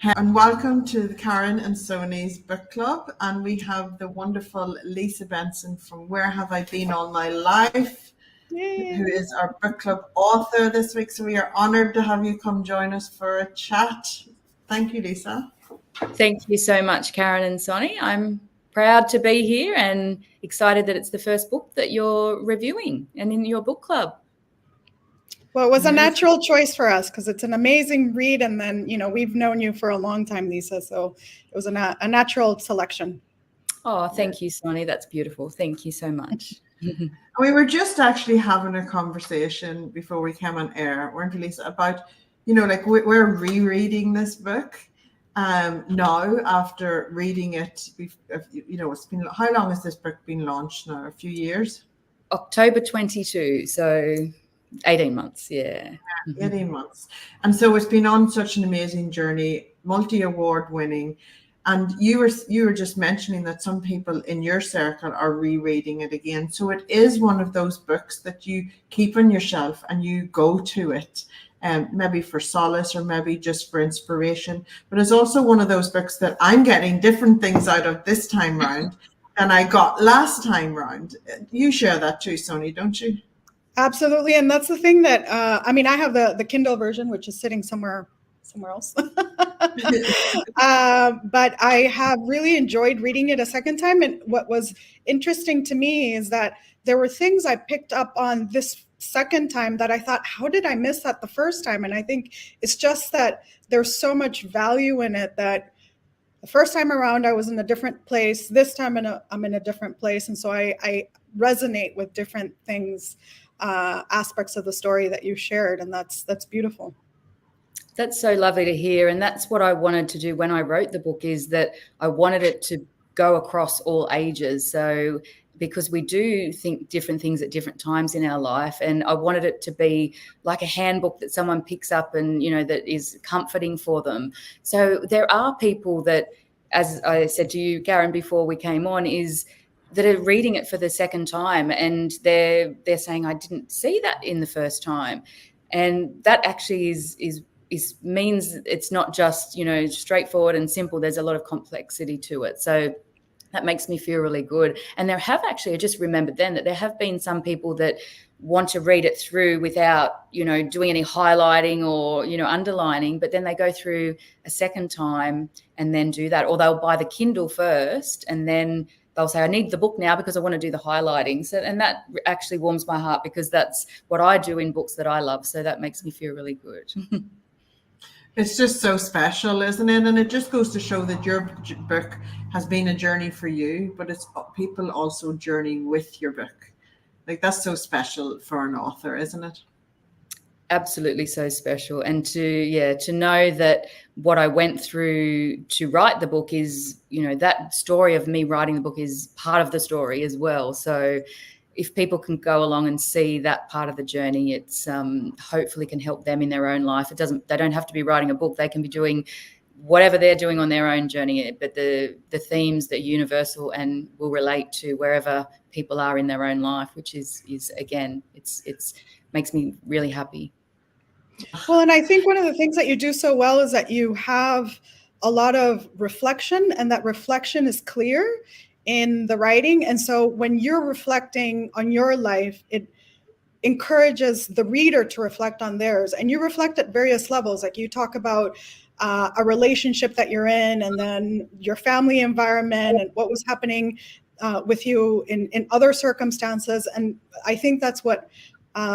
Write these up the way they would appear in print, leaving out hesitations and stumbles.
And welcome to the Karen and Sonee's Book Club. And we have the wonderful Lisa Benson from Where Have I Been All My Life, Yay. who is our book club author this week. So we are honored to have you come join us for a chat. Thank you, Lisa. Thank you so much, Karen and Sonee. I'm proud to be here and excited that it's the first book that you're reviewing and in your book club. Well, it was a natural choice for us because it's an amazing read. And then, we've known you for a long time, Lisa. So it was a natural selection. Oh, thank you, Sonee. That's beautiful. Thank you so much. We were just actually having a conversation before we came on air, weren't we, Lisa, about, we're rereading this book now after reading it. It's been, how long has this book been launched now? A few years? October 22, so 18 months, yeah. 18 months. And so it's been on such an amazing journey, multi-award winning. And you were just mentioning that some people in your circle are rereading it again. So it is one of those books that you keep on your shelf and you go to it, maybe for solace or maybe just for inspiration. But it's also one of those books that I'm getting different things out of this time round than I got last time round. You share that too, Sonee, don't you? Absolutely. And that's the thing that, I have the Kindle version, which is sitting somewhere else. But I have really enjoyed reading it a second time. And what was interesting to me is that there were things I picked up on this second time that I thought, how did I miss that the first time? And I think it's just that there's so much value in it that the first time around I was in a different place. This time I'm in a different place. And so I resonate with different things, aspects of the story that you shared. And that's beautiful. That's so lovely to hear. And that's what I wanted to do when I wrote the book, is that I wanted it to go across all ages. So because we do think different things at different times in our life. And I wanted it to be like a handbook that someone picks up and, that is comforting for them. So there are people that, as I said to you, Karen, before we came on, that are reading it for the second time and they're saying, I didn't see that in the first time. And that actually means it's not just, straightforward and simple. There's a lot of complexity to it. So that makes me feel really good. And there have actually, I just remembered then that there have been some people that want to read it through without, doing any highlighting or, underlining, but then they go through a second time and then do that. Or they'll buy the Kindle first and then they'll say, I need the book now because I want to do the highlighting. So, and that actually warms my heart because that's what I do in books that I love. So that makes me feel really good. It's just so special, isn't it? And it just goes to show that your book has been a journey for you, but it's people also journeying with your book. Like, that's so special for an author, isn't it? Absolutely so special. And to know that what I went through to write the book is, that story of me writing the book is part of the story as well. So if people can go along and see that part of the journey, it's hopefully can help them in their own life. They don't have to be writing a book. They can be doing whatever they're doing on their own journey, but the themes that are universal and will relate to wherever people are in their own life, which is again, it's makes me really happy. Well, and I think one of the things that you do so well is that you have a lot of reflection, and that reflection is clear in the writing. And so when you're reflecting on your life, it encourages the reader to reflect on theirs. And you reflect at various levels. Like you talk about a relationship that you're in, and then your family environment and what was happening with you in other circumstances. And I think that's what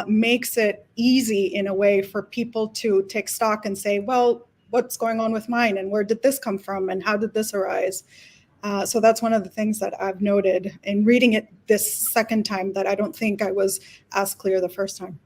makes it easy in a way for people to take stock and say, well, what's going on with mine? And where did this come from? And how did this arise? So that's one of the things that I've noted in reading it this second time, that I don't think I was as clear the first time.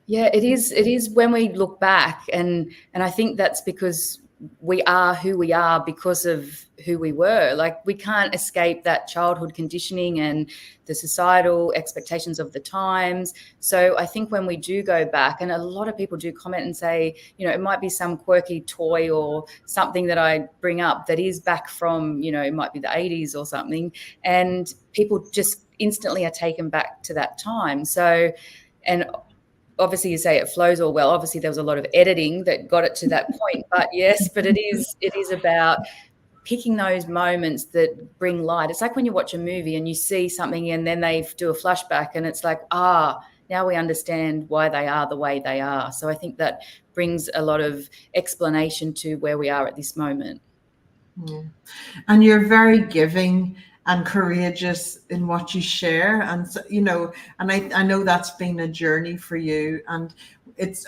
Yeah, it is when we look back, and I think that's because we are who we are because of who we were. Like, we can't escape that childhood conditioning and the societal expectations of the times. So I think when we do go back, and a lot of people do comment and say, it might be some quirky toy or something that I bring up that is back from, it might be the 80s or something, and people just instantly are taken back to that time. So, and obviously you say it flows all well. Obviously there was a lot of editing that got it to that point, but yes, but it is about picking those moments that bring light. It's like when you watch a movie and you see something and then they do a flashback and it's like, now we understand why they are the way they are. So I think that brings a lot of explanation to where we are at this moment. Yeah. And you're very giving and courageous in what you share. And, so, you know, and I know that's been a journey for you. And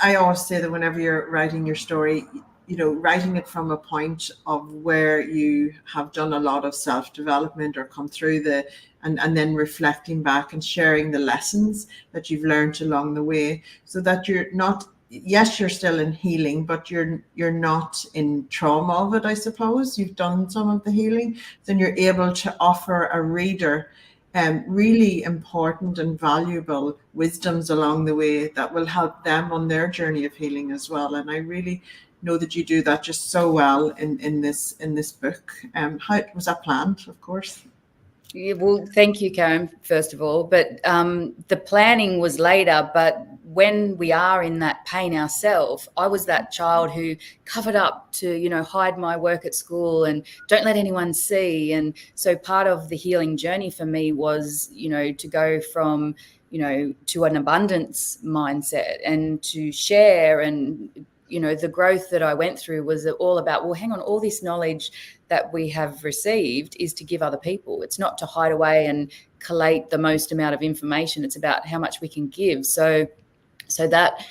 I always say that whenever you're writing your story, you know, writing it from a point of where you have done a lot of self-development or come through and then reflecting back and sharing the lessons that you've learned along the way, so that you're not, yes, you're still in healing, but you're not in trauma of it, I suppose. You've done some of the healing, then you're able to offer a reader really important and valuable wisdoms along the way that will help them on their journey of healing as well. And I really know that you do that just so well in this book. How was that planned, of course? Yeah, well, thank you, Karen, first of all. But the planning was later. But when we are in that pain ourselves, I was that child who covered up to, you know, hide my work at school and don't let anyone see. And so part of the healing journey for me was, you know, to go from, you know, to an abundance mindset and to share. And, you know, the growth that I went through was all about, well, hang on, all this knowledge that we have received is to give other people. It's not to hide away and collate the most amount of information. It's about how much we can give. So that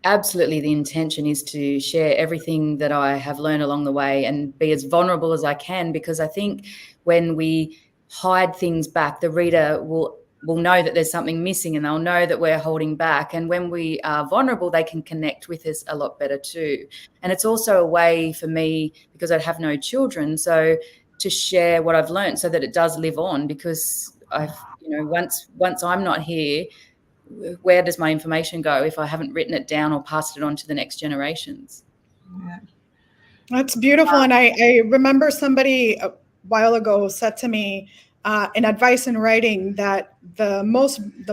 absolutely the intention is to share everything that I have learned along the way and be as vulnerable as I can, because I think when we hide things back, the reader will know that there's something missing and they'll know that we're holding back. And when we are vulnerable, they can connect with us a lot better too. And it's also a way for me, because I have no children, so to share what I've learned so that it does live on, because once I'm not here, where does my information go if I haven't written it down or passed it on to the next generations? Yeah. That's beautiful. And I remember somebody a while ago said to me, in advice in writing, that the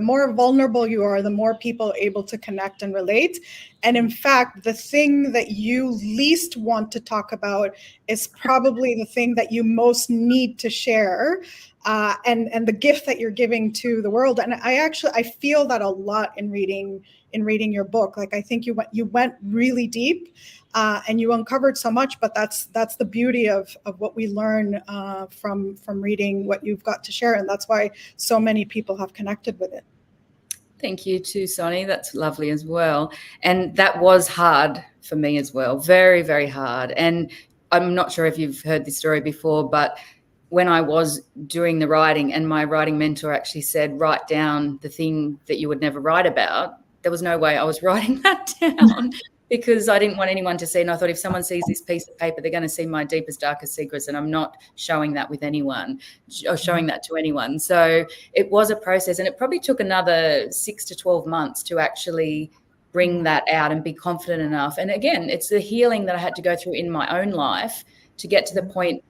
more vulnerable you are, the more people are able to connect and relate. And in fact, the thing that you least want to talk about is probably the thing that you most need to share, and the gift that you're giving to the world. And I feel that a lot in reading your book. Like, I think you went really deep. And you uncovered so much, but that's the beauty of what we learn from reading what you've got to share, and that's why so many people have connected with it. Thank you too, Sonee. That's lovely as well. And that was hard for me as well. Very, very hard. And I'm not sure if you've heard this story before, but when I was doing the writing and my writing mentor actually said, write down the thing that you would never write about, there was no way I was writing that down. Because I didn't want anyone to see. And I thought, if someone sees this piece of paper, they're going to see my deepest, darkest secrets. And I'm not showing that with anyone or showing that to anyone. So it was a process. And it probably took another 6 to 12 months to actually bring that out and be confident enough. And again, it's the healing that I had to go through in my own life to get to the point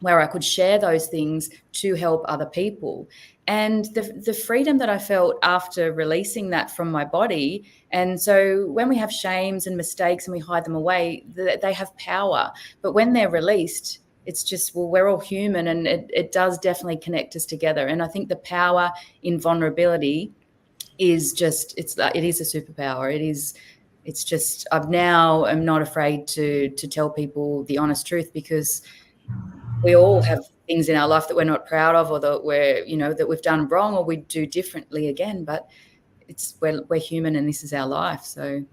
where I could share those things to help other people. And the freedom that I felt after releasing that from my body. And so when we have shames and mistakes and we hide them away, they have power. But when they're released, it's just, well, we're all human, and it does definitely connect us together. And I think the power in vulnerability is just, it is a superpower. It's just, I'm not afraid to tell people the honest truth, because we all have things in our life that we're not proud of, or that that we've done wrong or we do differently again, but we're human and this is our life. So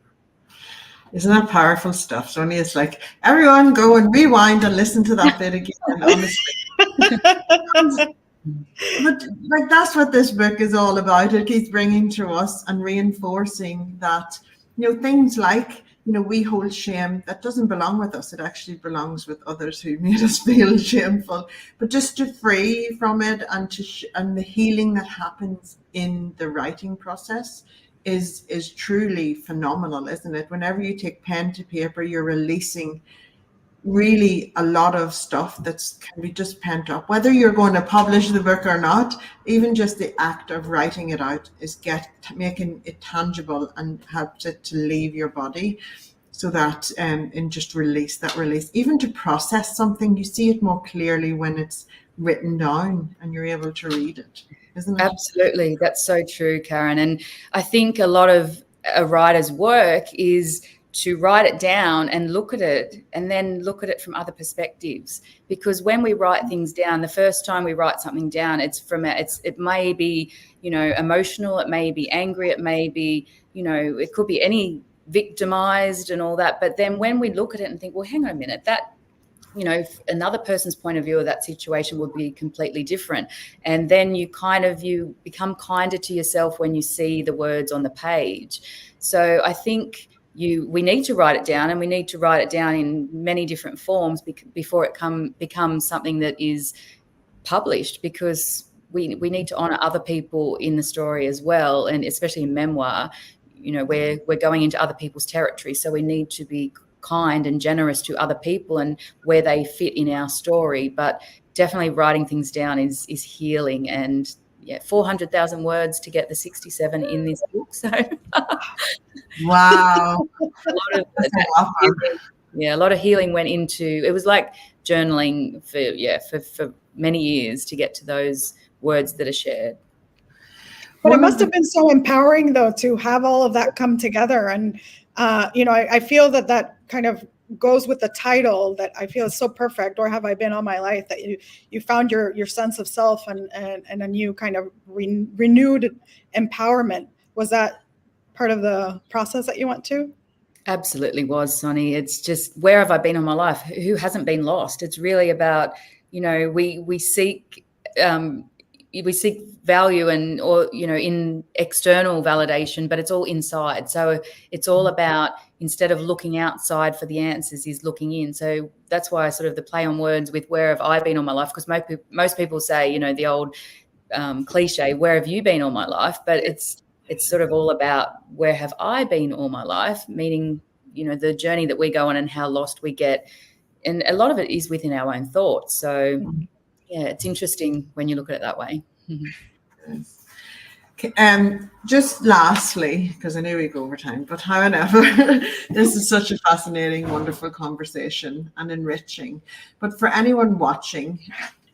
isn't that powerful stuff, Sonee? It's like, everyone go and rewind and listen to that bit again, honestly. But like, that's what this book is all about. It keeps bringing to us and reinforcing that, things like, we hold shame that doesn't belong with us. It actually belongs with others who made us feel shameful. But just to free from it, and and the healing that happens in the writing process is truly phenomenal, isn't it? Whenever you take pen to paper, you're releasing really a lot of stuff that's can be just pent up, whether you're going to publish the book or not. Even just the act of writing it out is making it tangible and helps it to leave your body, so that and just release, even to process something. You see it more clearly when it's written down and you're able to read it, isn't it? Absolutely. That's so true, Karen. And I think a lot of a writer's work is to write it down and look at it, and then look at it from other perspectives. Because when we write things down, the first time we write something down, it may be, emotional, it may be angry, it may be, it could be any victimized and all that. But then when we look at it and think, well, hang on a minute, that, another person's point of view of that situation would be completely different. And then you become kinder to yourself when you see the words on the page. So I think we need to write it down, and we need to write it down in many different forms before it becomes something that is published, because we need to honor other people in the story as well. And especially in memoir, we're going into other people's territory. So we need to be kind and generous to other people and where they fit in our story. But definitely writing things down is healing. And 400,000 words to get the 67 in this book. So wow. a lot of healing went into it. Was like journaling for many years to get to those words that are shared. But it must have been so empowering, though, to have all of that come together. And I feel that kind of goes with the title that I feel is so perfect. Or have I been all my life? That you found your sense of self and a new kind of renewed empowerment. Was that part of the process that you went to? Absolutely was, Sonee. It's just, where have I been all my life? Who hasn't been lost? It's really about, we seek value in external validation, but it's all inside. So it's all about, instead of looking outside for the answers, is looking in. So that's why sort of the play on words with where have I been all my life, because most people say, the old cliche, where have you been all my life? But it's sort of all about where have I been all my life, meaning, the journey that we go on and how lost we get. And a lot of it is within our own thoughts. So it's interesting when you look at it that way. Just lastly, because I know we go over time, but however, this is such a fascinating, wonderful conversation and enriching. But for anyone watching,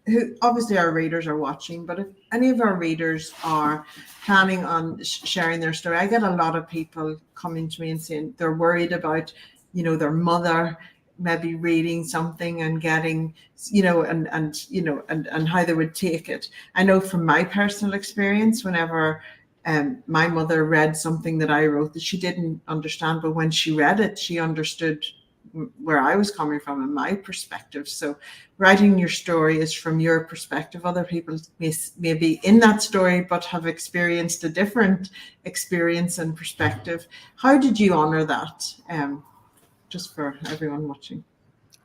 who obviously our readers are watching, but if any of our readers are planning on sharing their story, I get a lot of people coming to me and saying they're worried about, their mother maybe reading something and getting, and how they would take it. I know from my personal experience, whenever my mother read something that I wrote that she didn't understand, but when she read it, she understood where I was coming from and my perspective. So writing your story is from your perspective. Other people may be in that story, but have experienced a different experience and perspective. How did you honor that? Just for everyone watching.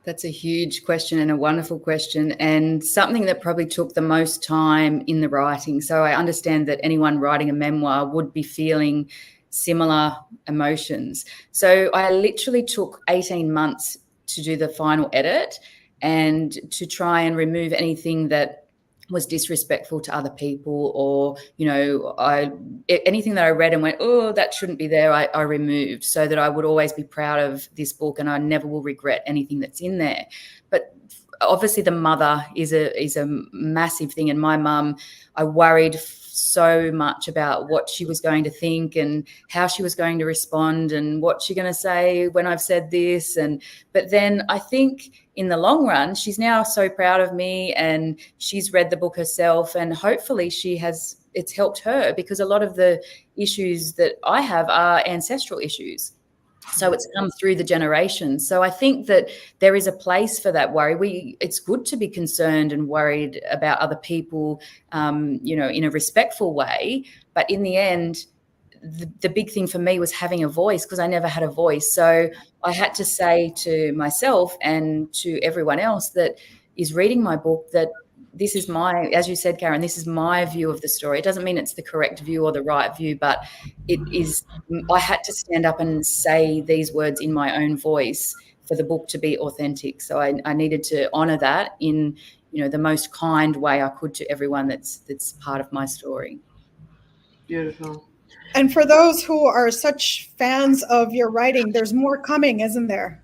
That's a huge question and a wonderful question, and something that probably took the most time in the writing. So I understand that anyone writing a memoir would be feeling similar emotions. So I literally took 18 months to do the final edit and to try and remove anything that was disrespectful to other people, or, anything that I read and went, oh, that shouldn't be there, I removed, so that I would always be proud of this book and I never will regret anything that's in there. But obviously the mother is a massive thing. And my mum, I worried so much about what she was going to think and how she was going to respond and what's she going to say when I've said this. But then I think in the long run, she's now so proud of me and she's read the book herself, and hopefully it's helped her, because a lot of the issues that I have are ancestral issues. So it's come through the generations. So I think that there is a place for that worry. It's good to be concerned and worried about other people, in a respectful way. But in the end, the big thing for me was having a voice, because I never had a voice. So I had to say to myself and to everyone else that is reading my book that this is as you said, Karen, this is my view of the story. It doesn't mean it's the correct view or the right view, but it is. I had to stand up and say these words in my own voice for the book to be authentic. So I needed to honor that in, the most kind way I could to everyone that's part of my story. Beautiful. And for those who are such fans of your writing, there's more coming, isn't there?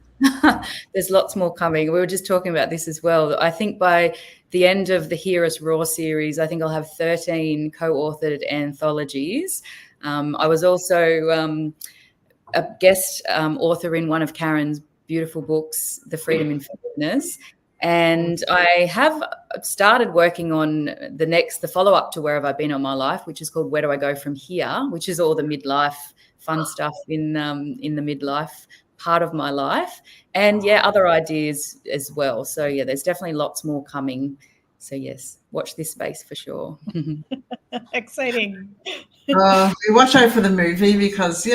There's lots more coming. We were just talking about this as well. I think by the end of the Hear Us Raw series, I think I'll have 13 co-authored anthologies. I was also a guest author in one of Karen's beautiful books, The Freedom in Forgiveness. And I have started working on the follow-up to Where Have I Been All My Life, which is called Where Do I Go From Here, which is all the midlife fun stuff in the midlife part of my life. And other ideas as well. So there's definitely lots more coming. So yes, watch this space for sure. Exciting. We watch out for the movie because,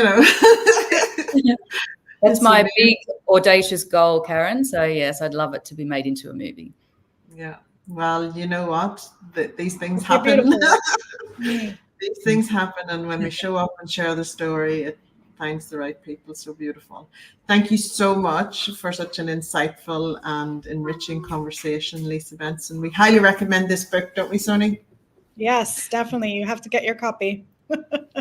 That's my big audacious goal, Karen. So yes, I'd love it to be made into a movie. Yeah. Well, you know what? These things happen. These things happen, and when we show up and share the story, it finds the right people. So beautiful. Thank you so much for such an insightful and enriching conversation, Lisa Benson. We highly recommend this book, don't we, Sonee? Yes, definitely. You have to get your copy.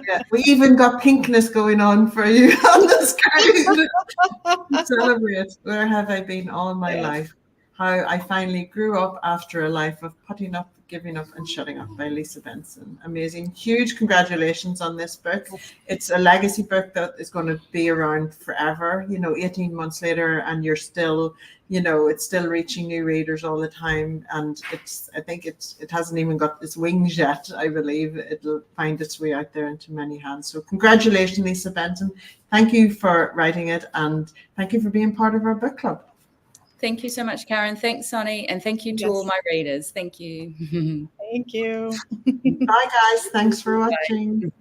Yeah, we even got pinkness going on for you on the screen. Celebrate Where Have I Been All My Life? How I Finally Grew Up After a Life of Putting Up, Giving Up and Shutting Up by Lisa Benson. Amazing. Huge congratulations on this book. It's a legacy book that is going to be around forever, 18 months later, and you're still, it's still reaching new readers all the time. And I think it hasn't even got its wings yet. I believe it'll find its way out there into many hands. So congratulations, Lisa Benson. Thank you for writing it, and thank you for being part of our book club. Thank you so much, Karen. Thanks, Sonee. And thank you to all my readers. Thank you. Thank you. Bye, guys. Thanks for watching.